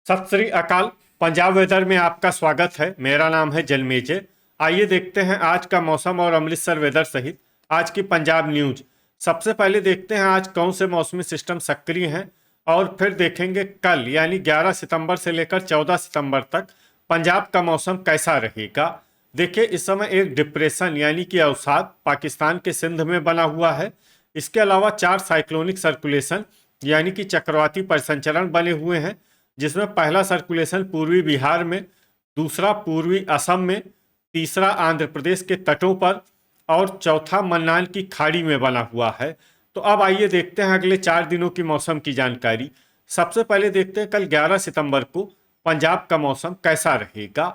सत श्री अकाल। पंजाब वेदर में आपका स्वागत है। मेरा नाम है जलमेजे। आइए देखते हैं आज का मौसम और अमृतसर वेदर सहित आज की पंजाब न्यूज। सबसे पहले देखते हैं आज कौन से मौसमी सिस्टम सक्रिय हैं और फिर देखेंगे कल यानी 11 सितंबर से लेकर 14 सितंबर तक पंजाब का मौसम कैसा रहेगा। देखिए, इस समय एक डिप्रेशन यानी कि अवसाद पाकिस्तान के सिंध में बना हुआ है। इसके अलावा 4 साइक्लोनिक सर्कुलेशन यानी कि चक्रवाती परिसंचरण बने हुए हैं, जिसमें पहला सर्कुलेशन पूर्वी बिहार में, दूसरा पूर्वी असम में, तीसरा आंध्र प्रदेश के तटों पर और चौथा मन्नार की खाड़ी में बना हुआ है। तो अब आइए देखते हैं अगले 4 दिनों की मौसम की जानकारी। सबसे पहले देखते हैं कल 11 सितंबर को पंजाब का मौसम कैसा रहेगा।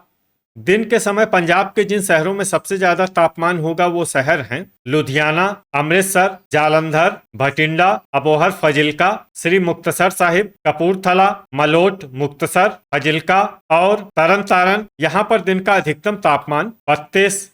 दिन के समय पंजाब के जिन शहरों में सबसे ज्यादा तापमान होगा वो शहर हैं लुधियाना, अमृतसर, जालंधर, भटिंडा, अबोहर, फजिल्का, श्री मुक्तसर साहिब, कपूरथला, मलोट, मुक्तसर, फजिल्का और तरन तारण। यहाँ पर दिन का अधिकतम तापमान 32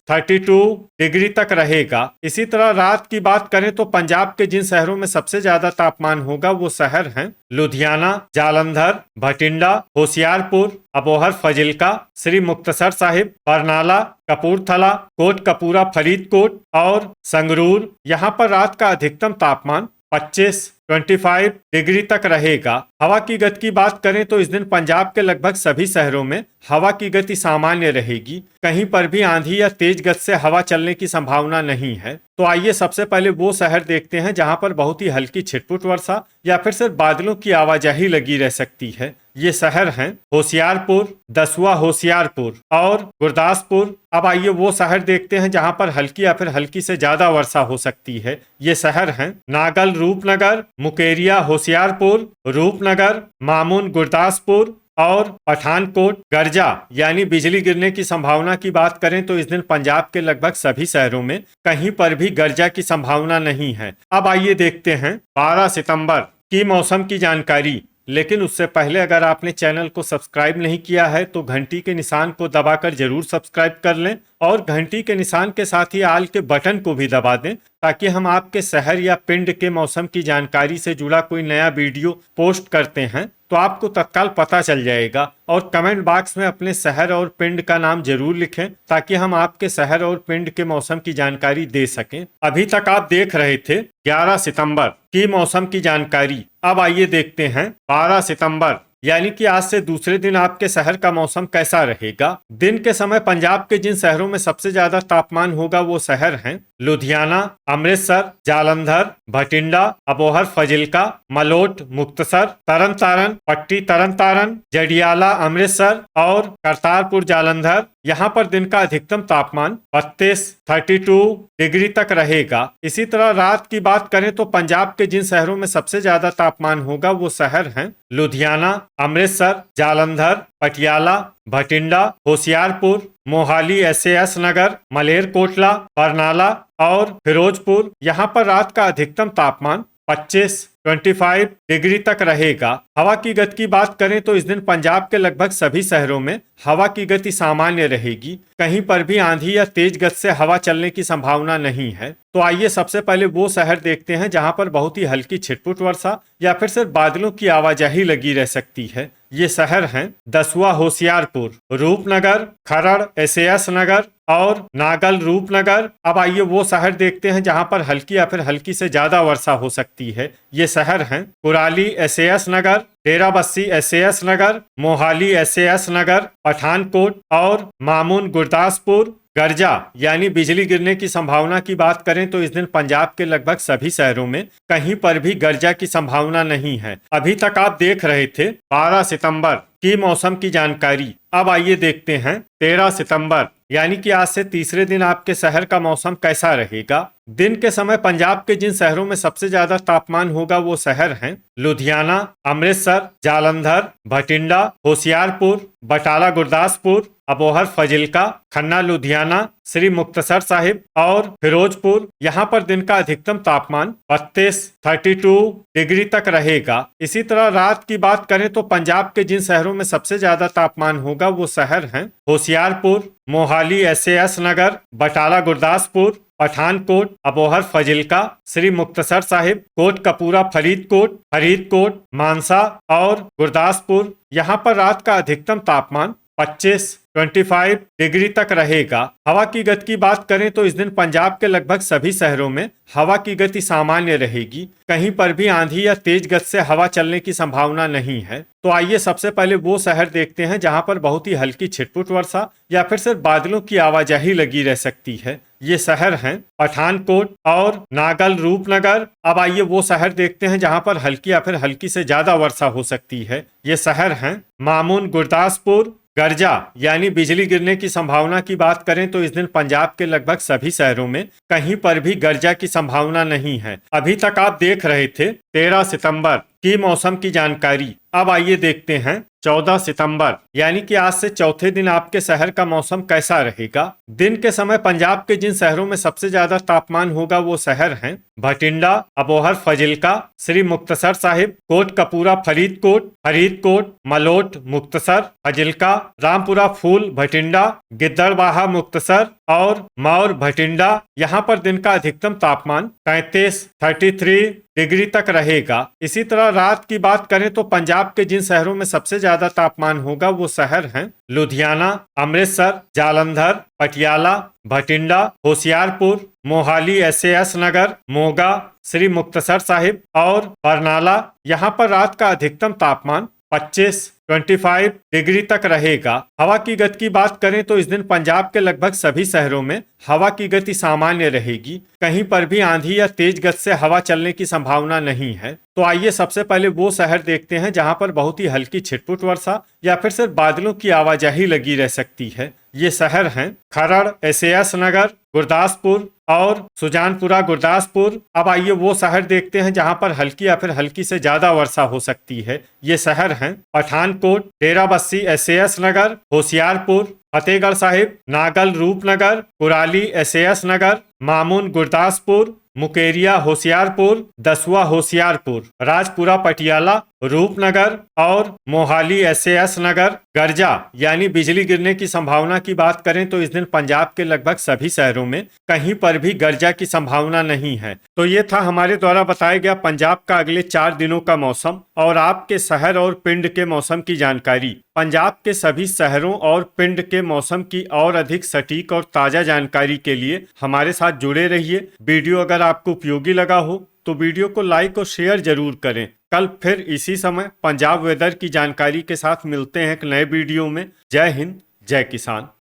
डिग्री तक रहेगा। इसी तरह रात की बात करें तो पंजाब के जिन शहरों में सबसे ज्यादा तापमान होगा वो शहर हैं लुधियाना, जालंधर, भटिंडा, होशियारपुर, अबोहर, फजिल्का, श्री मुक्तसर साहिब, बरनाला, कपूरथला, कोटकपूरा, फरीदकोट और संगरूर। यहाँ पर रात का अधिकतम तापमान 25 डिग्री तक रहेगा। हवा की गति की बात करें तो इस दिन पंजाब के लगभग सभी शहरों में हवा की गति सामान्य रहेगी। कहीं पर भी आंधी या तेज गति से हवा चलने की संभावना नहीं है। तो आइए सबसे पहले वो शहर देखते हैं जहां पर बहुत ही हल्की छिटपुट वर्षा या फिर सिर्फ बादलों की आवाजाही लगी रह सकती है। ये शहर हैं होशियारपुर, दसुआ होशियारपुर और गुरदासपुर। अब आइए वो शहर देखते हैं जहां पर हल्की या फिर हल्की से ज्यादा वर्षा हो सकती है। ये शहर हैं नागल, रूपनगर, मुकेरिया, होशियारपुर, रूपनगर, मामून, गुरदासपुर और पठानकोट। गर्जा यानी बिजली गिरने की संभावना की बात करें तो इस दिन पंजाब के लगभग सभी शहरों में कहीं पर भी गर्जा की संभावना नहीं है। अब आइए देखते हैं 12 सितंबर की मौसम की जानकारी। लेकिन उससे पहले अगर आपने चैनल को सब्सक्राइब नहीं किया है तो घंटी के निशान को दबाकर जरूर सब्सक्राइब कर लें और घंटी के निशान के साथ ही आल के बटन को भी दबा दें, ताकि हम आपके शहर या पिंड के मौसम की जानकारी से जुड़ा कोई नया वीडियो पोस्ट करते हैं तो आपको तत्काल पता चल जाएगा। और कमेंट बॉक्स में अपने शहर और पिंड का नाम जरूर लिखें ताकि हम आपके शहर और पिंड के मौसम की जानकारी दे सकें। अभी तक आप देख रहे थे 11 सितंबर की मौसम की जानकारी। अब आइए देखते हैं 12 सितंबर यानी कि आज से दूसरे दिन आपके शहर का मौसम कैसा रहेगा। दिन के समय पंजाब के जिन शहरों में सबसे ज्यादा तापमान होगा वो शहर हैं लुधियाना, अमृतसर, जालंधर, भटिंडा, अबोहर, फजिल्का, मलोट, मुक्तसर, तरन तारण, पट्टी तरन तारण, जडियाला, अमृतसर और करतारपुर, जालंधर। यहाँ पर दिन का अधिकतम तापमान 32 डिग्री तक रहेगा। इसी तरह रात की बात करें तो पंजाब के जिन शहरों में सबसे ज्यादा तापमान होगा वो शहर हैं लुधियाना, अमृतसर, जालंधर, पटियाला, भटिंडा, होशियारपुर, मोहाली, SAS नगर, मलेरकोटला, बरनाला और फिरोजपुर। यहाँ पर रात का अधिकतम तापमान 25 डिग्री तक रहेगा। हवा की गति की बात करें तो इस दिन पंजाब के लगभग सभी शहरों में हवा की गति सामान्य रहेगी। कहीं पर भी आंधी या तेज गति से हवा चलने की संभावना नहीं है। तो आइए सबसे पहले वो शहर देखते हैं जहां पर बहुत ही हल्की छिटपुट वर्षा या फिर सिर्फ बादलों की आवाजाही लगी रह सकती है। ये शहर हैं दसुआ होशियारपुर, रूपनगर, खरड़, SAS नगर और नागल, रूपनगर। अब आइए वो शहर देखते हैं जहां पर हल्की या फिर हल्की से ज्यादा वर्षा हो सकती है। ये शहर हैं कुराली, SAS नगर, डेराबस्सी, SAS नगर, मोहाली, SAS नगर, पठानकोट और मामून, गुरदासपुर। गर्जा यानी बिजली गिरने की संभावना की बात करें तो इस दिन पंजाब के लगभग सभी शहरों में कहीं पर भी गर्जा की संभावना नहीं है। अभी तक आप देख रहे थे 12 सितंबर की मौसम की जानकारी। अब आइए देखते हैं 13 सितंबर यानी कि आज से तीसरे दिन आपके शहर का मौसम कैसा रहेगा। दिन के समय पंजाब के जिन शहरों में सबसे ज्यादा तापमान होगा वो शहर हैं लुधियाना, अमृतसर, जालंधर, भटिंडा, होशियारपुर, बटाला, गुरदासपुर, अबोहर, फजिल्का, खन्ना, लुधियाना, श्री मुक्तसर साहिब और फिरोजपुर। यहाँ पर दिन का अधिकतम तापमान 32 डिग्री तक रहेगा। इसी तरह रात की बात करें तो पंजाब के जिन शहरों में सबसे ज्यादा तापमान होगा वो शहर हैं होशियारपुर, मोहाली, SAS नगर, बटाला, गुरदासपुर पठानकोट, अबोहर फाजिल्का, श्री मुक्तसर साहिब, कोटकपूरा फरीदकोट, फरीदकोट, मानसा और गुरदासपुर। यहाँ पर रात का अधिकतम तापमान 25 डिग्री तक रहेगा। हवा की गति की बात करें तो इस दिन पंजाब के लगभग सभी शहरों में हवा की गति सामान्य रहेगी। कहीं पर भी आंधी या तेज गति से हवा चलने की संभावना नहीं है। तो आइए सबसे पहले वो शहर देखते हैं जहां पर बहुत ही हल्की छिटपुट वर्षा या फिर सिर्फ बादलों की आवाजाही लगी रह सकती है। ये शहर हैं पठानकोट और नागल रूपनगर। अब आइए वो शहर देखते हैं जहां पर हल्की या फिर हल्की से ज्यादा वर्षा हो सकती है। ये शहर हैं मामून, गुरदासपुर। गर्जा यानी बिजली गिरने की संभावना की बात करें तो इस दिन पंजाब के लगभग सभी शहरों में कहीं पर भी गर्जा की संभावना नहीं है। अभी तक आप देख रहे थे 13 सितंबर की मौसम की जानकारी। अब आइए देखते हैं 14 सितंबर यानी कि आज से चौथे दिन आपके शहर का मौसम कैसा रहेगा। दिन के समय पंजाब के जिन शहरों में सबसे ज्यादा तापमान होगा वो शहर हैं भटिंडा, अबोहर फाजिल्का, श्री मुक्तसर साहिब, कोटकपूरा फरीदकोट, फरीदकोट, मलोट मुक्तसर फाजिल्का, रामपुरा फूल भटिंडा, गिद्दड़बाहा मुक्तसर और मौर भटिंडा। यहाँ पर दिन का अधिकतम तापमान 33 डिग्री तक रहेगा। इसी तरह रात की बात करें तो पंजाब के जिन शहरों में सबसे ज्यादा तापमान होगा वो शहर हैं लुधियाना, अमृतसर, जालंधर, पटियाला, भटिंडा, होशियारपुर, मोहाली, SAS नगर, मोगा, श्री मुक्तसर साहिब और बरनाला। यहाँ पर रात का अधिकतम तापमान 25 डिग्री तक रहेगा। हवा की गति की बात करें तो इस दिन पंजाब के लगभग सभी शहरों में हवा की गति सामान्य रहेगी। कहीं पर भी आंधी या तेज गति से हवा चलने की संभावना नहीं है। तो आइए सबसे पहले वो शहर देखते हैं जहां पर बहुत ही हल्की छिटपुट वर्षा या फिर सिर्फ बादलों की आवाजाही लगी रह सकती है। ये शहर हैं खरड़, SAS नगर, गुरदासपुर और सुजानपुरा गुरदासपुर। अब आइए वो शहर देखते हैं जहां पर हल्की या फिर हल्की से ज्यादा वर्षा हो सकती है। ये शहर हैं पठानकोट, डेराबस्सी, SAS नगर, होशियारपुर, फतेहगढ़ साहिब, नागल रूपनगर, कुराली, SAS नगर, मामून गुरदासपुर, मुकेरिया होशियारपुर, दसुआ होशियारपुर, राजपुरा पटियाला, रूपनगर और मोहाली, SAS नगर। गर्जा यानी बिजली गिरने की संभावना की बात करें तो इस दिन पंजाब के लगभग सभी शहरों में कहीं पर भी गर्जा की संभावना नहीं है। तो ये था हमारे द्वारा बताया गया पंजाब का अगले 4 दिनों का मौसम और आपके शहर और पिंड के मौसम की जानकारी। पंजाब के सभी शहरों और पिंड के मौसम की और अधिक सटीक और ताजा जानकारी के लिए हमारे साथ जुड़े रहिए। वीडियो अगर आपको उपयोगी लगा हो तो वीडियो को लाइक और शेयर जरूर करें। कल फिर इसी समय पंजाब वेदर की जानकारी के साथ मिलते हैं एक नए वीडियो में। जय हिंद, जय किसान।